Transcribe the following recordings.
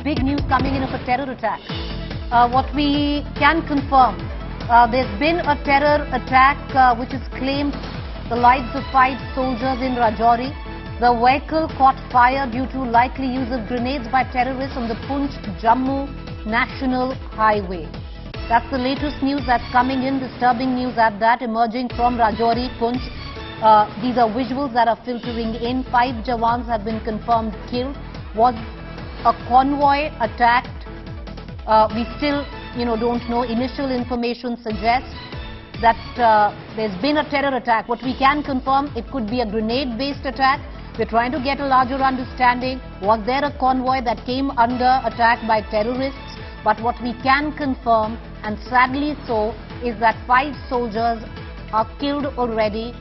big news coming in of a terror attack. What we can confirm, there's been a terror attack which has claimed the lives of 5 soldiers in Rajouri. The vehicle caught fire due to likely use of grenades by terrorists on the Poonch-Jammu National Highway. That's the latest news that's coming in, disturbing news at that, emerging from Rajouri, Poonch. These are visuals that are filtering in. 5 jawans have been confirmed killed. Was a convoy attacked? We still, don't know. Initial information suggests that there's been a terror attack. What we can confirm, it could be a grenade-based attack. We're trying to get a larger understanding. Was there a convoy that came under attack by terrorists? But what we can confirm, and sadly so, is that 5 soldiers are killed already.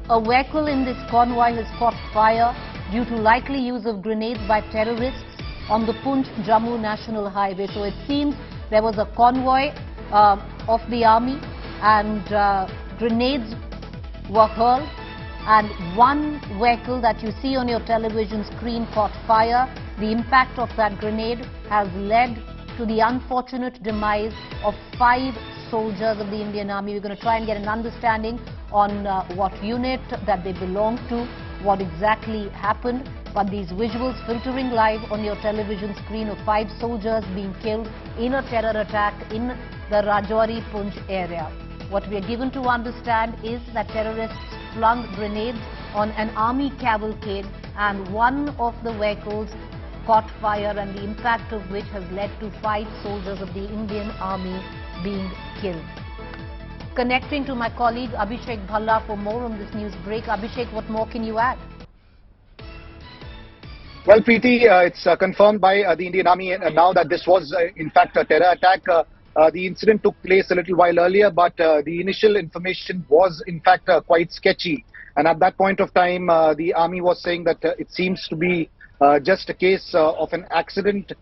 A vehicle in this convoy has caught fire due to likely use of grenades by terrorists on the Poonch-Jammu National Highway. So it seems there was a convoy of the army and grenades were hurled, and one vehicle that you see on your television screen caught fire. The impact of that grenade has led to the unfortunate demise of 5 soldiers of the Indian Army. We're going to try and get an understanding on what unit that they belong to, what exactly happened. But these visuals filtering live on your television screen of 5 soldiers being killed in a terror attack in the Rajouri Poonch area. What we are given to understand is that terrorists flung grenades on an army cavalcade, and one of the vehicles caught fire, and the impact of which has led to 5 soldiers of the Indian Army being killed. Connecting to my colleague Abhishek Bhalla for more on this news break. Abhishek, what more can you add? Well, Preeti, it's confirmed by the Indian Army now that this was in fact a terror attack. The incident took place a little while earlier, but the initial information was in fact quite sketchy. And at that point of time, the army was saying that it seems to be just a case of an accident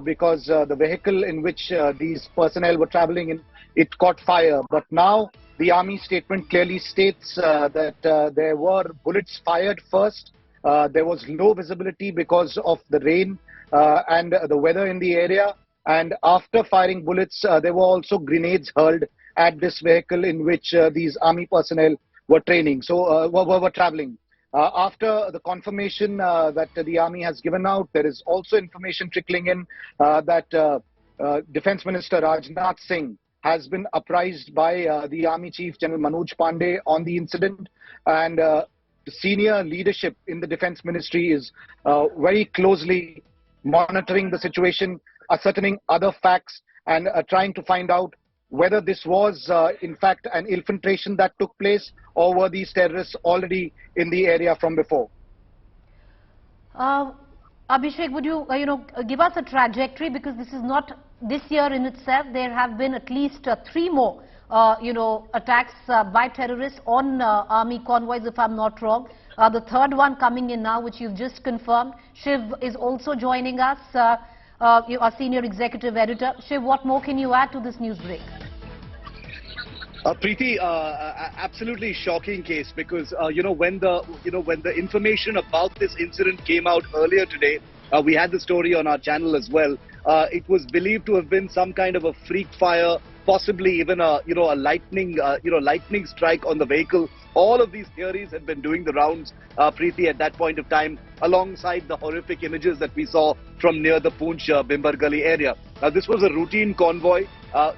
because the vehicle in which these personnel were traveling in, it caught fire. But now the army statement clearly states that there were bullets fired first. There was low visibility because of the rain and the weather in the area. And after firing bullets, there were also grenades hurled at this vehicle in which these army personnel were training, were traveling. After the confirmation that the army has given out, there is also information trickling in that Defence Minister Rajnath Singh has been apprised by the Army Chief General Manoj Pandey on the incident, and the senior leadership in the Defence Ministry is very closely monitoring the situation, ascertaining other facts, and trying to find out whether this was in fact an infiltration that took place, or were these terrorists already in the area from before. Abhishek, would you give us a trajectory, because this is not this year in itself. There have been at least 3 more attacks by terrorists on army convoys, if I'm not wrong. The third one coming in now, which you've just confirmed. Shiv is also joining us, our senior executive editor. Shiv, what more can you add to this news break? Preeti, absolutely shocking case, because when the information about this incident came out earlier today, we had the story on our channel as well. It was believed to have been some kind of a freak fire, possibly even a lightning strike on the vehicle. All of these theories had been doing the rounds, Preeti, at that point of time, alongside the horrific images that we saw from near the Poonch Bimbar Gully area. Now, this was a routine convoy.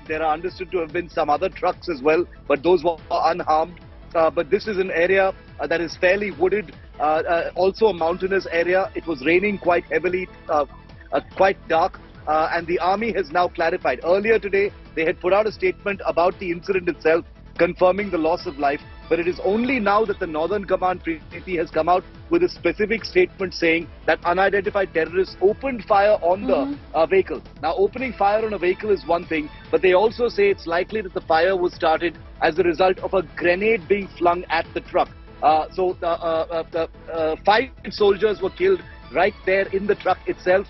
There are understood to have been some other trucks as well, but those were unharmed. But this is an area that is fairly wooded, also a mountainous area. It was raining quite heavily, quite dark, and the army has now clarified. Earlier today, they had put out a statement about the incident itself, confirming the loss of life. But it is only now that the Northern Command, Preeti, has come out with a specific statement saying that unidentified terrorists opened fire on the vehicle. Now, opening fire on a vehicle is one thing, but they also say it's likely that the fire was started as a result of a grenade being flung at the truck. So the 5 soldiers were killed right there in the truck itself.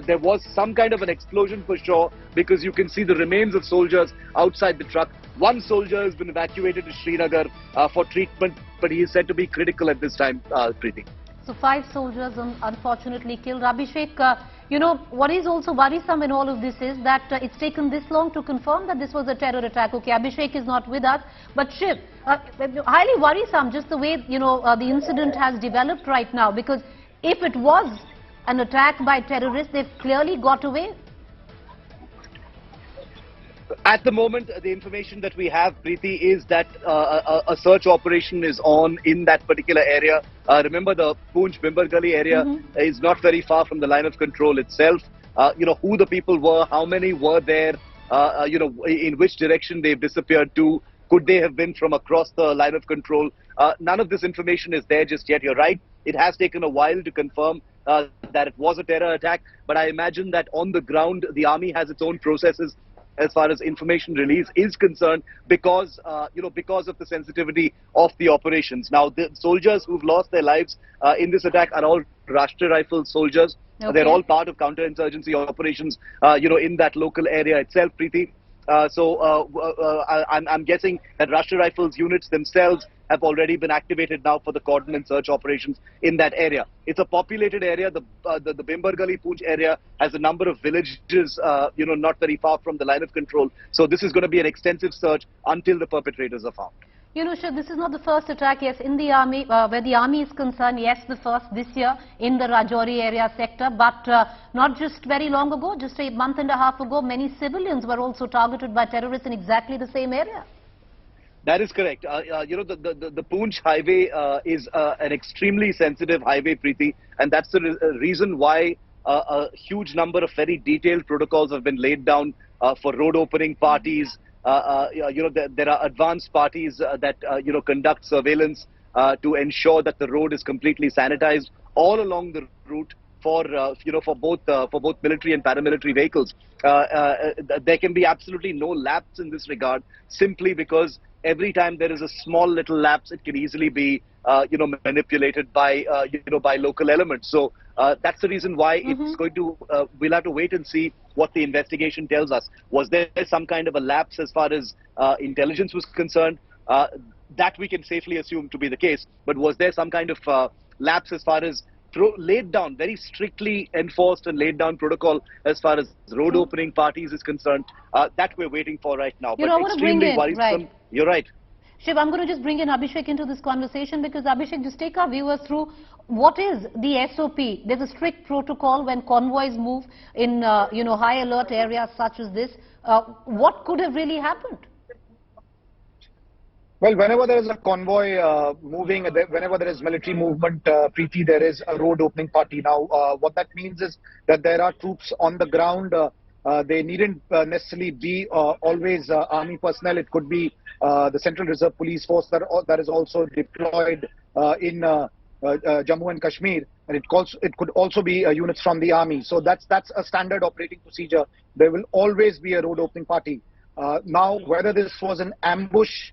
There was some kind of an explosion for sure, because you can see the remains of soldiers outside the truck. One soldier has been evacuated to Srinagar for treatment, but he is said to be critical at this time, Preeti. So 5 soldiers unfortunately killed. Abhishek, You know, what is also worrisome in all of this is that it's taken this long to confirm that this was a terror attack. Okay, Abhishek is not with us, but Shiv, highly worrisome just the way, you know, the incident has developed right now, because if it was an attack by terrorists, they've clearly got away. At the moment, the information that we have, Preeti, is that a search operation is on in that particular area. Remember, the Poonch Bimbar Gully area is not very far from the line of control itself. You know, who the people were, how many were there, you know, in which direction they've disappeared to. Could they have been from across the line of control? None of this information is there just yet. You're right. It has taken a while to confirm that it was a terror attack. But I imagine that on the ground, the army has its own processes as far as information release is concerned, because you know, because of the sensitivity of the operations. Now, the soldiers who've lost their lives in this attack are all Rashtriya Rifles soldiers. Okay. They're all part of counterinsurgency operations, you know, in that local area itself, Preeti. I'm guessing that Rashtriya Rifles units themselves have already been activated now for the cordon and search operations in that area. It's a populated area. The Bimbar Gully Poonch area has a number of villages, you know, not very far from the line of control. So this is going to be an extensive search until the perpetrators are found. You know, Shiv, this is not the first attack, yes, in the army, where the army is concerned, yes, the first this year in the Rajouri area sector, but not just very long ago, just a month and a half ago, many civilians were also targeted by terrorists in exactly the same area. That is correct. You know, the Poonch highway is an extremely sensitive highway, Preeti, and that's the reason why a huge number of very detailed protocols have been laid down for road opening parties. You know, there are advanced parties that you know, conduct surveillance to ensure that the road is completely sanitized all along the route for you know, for both military and paramilitary vehicles. There can be absolutely no lapse in this regard, simply because every time there is a small little lapse, it can easily be you know, manipulated by you know, by local elements. So that's the reason why it's going to we'll have to wait and see what the investigation tells us. Was there some kind of a lapse as far as intelligence was concerned? That we can safely assume to be the case. But was there some kind of lapse as far as laid down, very strictly enforced and laid down protocol as far as road opening parties is concerned? That we're waiting for right now. You know, but extremely worrisome. Right. You're right. Shiv, I'm going to just bring in Abhishek into this conversation, because Abhishek, just take our viewers through what is the SOP. There's a strict protocol when convoys move in you know, high alert areas such as this. What could have really happened? Well, whenever there is a convoy moving, whenever there is military movement, Preeti, there is a road opening party. Now, what that means is that there are troops on the ground. They needn't necessarily be always army personnel. It could be the Central Reserve Police Force that is also deployed in Jammu and Kashmir, and it could also be units from the army. So that's a standard operating procedure. There will always be a road opening party. Now, whether this was an ambush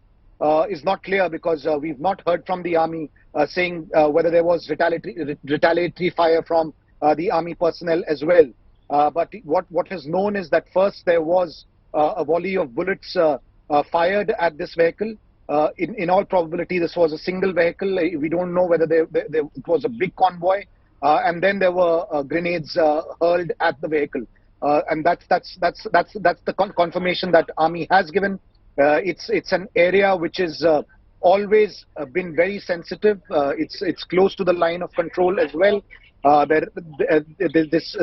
is not clear, because we've not heard from the army saying whether there was retaliatory fire from the army personnel as well. But what is known is that first there was a volley of bullets fired at this vehicle. In all probability, this was a single vehicle. We don't know whether it was a big convoy. And then there were grenades hurled at the vehicle. And that's the confirmation that army has given. It's an area which is always been very sensitive. It's close to the line of control as well.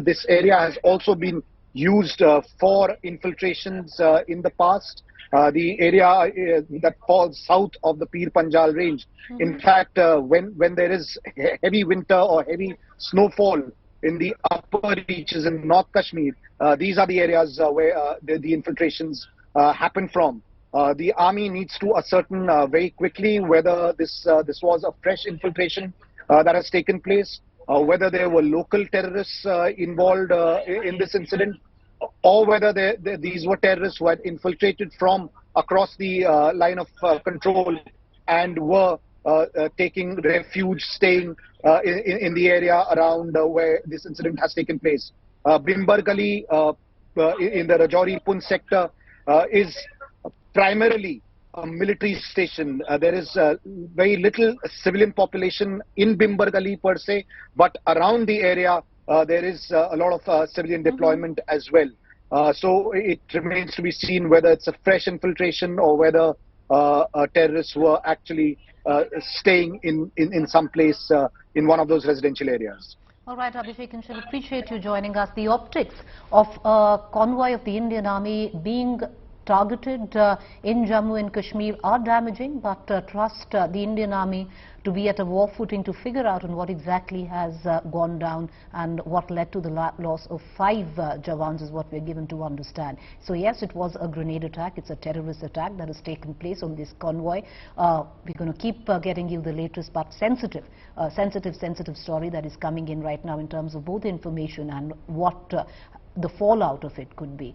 This area has also been used for infiltrations in the past. The area that falls south of the Pir Panjal range. In fact, when there is heavy winter or heavy snowfall in the upper reaches in North Kashmir, these are the areas where the infiltrations happen from. The army needs to ascertain very quickly whether this was a fresh infiltration that has taken place, whether there were local terrorists involved in this incident, or whether these were terrorists who had infiltrated from across the line of control and were taking refuge, staying in the area around where this incident has taken place. Bimbar Gully in the Rajouri Poonch sector is primarily a military station. There is very little civilian population in Bimbar Gully per se, but around the area there is a lot of civilian deployment as well. So it remains to be seen whether it's a fresh infiltration or whether terrorists were actually staying in some place in one of those residential areas. All right, Abhishek and Shil, appreciate you joining us. The optics of a convoy of the Indian Army being targeted in Jammu and Kashmir are damaging, but trust the Indian Army to be at a war footing to figure out on what exactly has gone down and what led to the loss of 5 jawans is what we're given to understand. So yes, it was a grenade attack. It's a terrorist attack that has taken place on this convoy. We're going to keep getting you the latest but sensitive story that is coming in right now in terms of both information and what the fallout of it could be.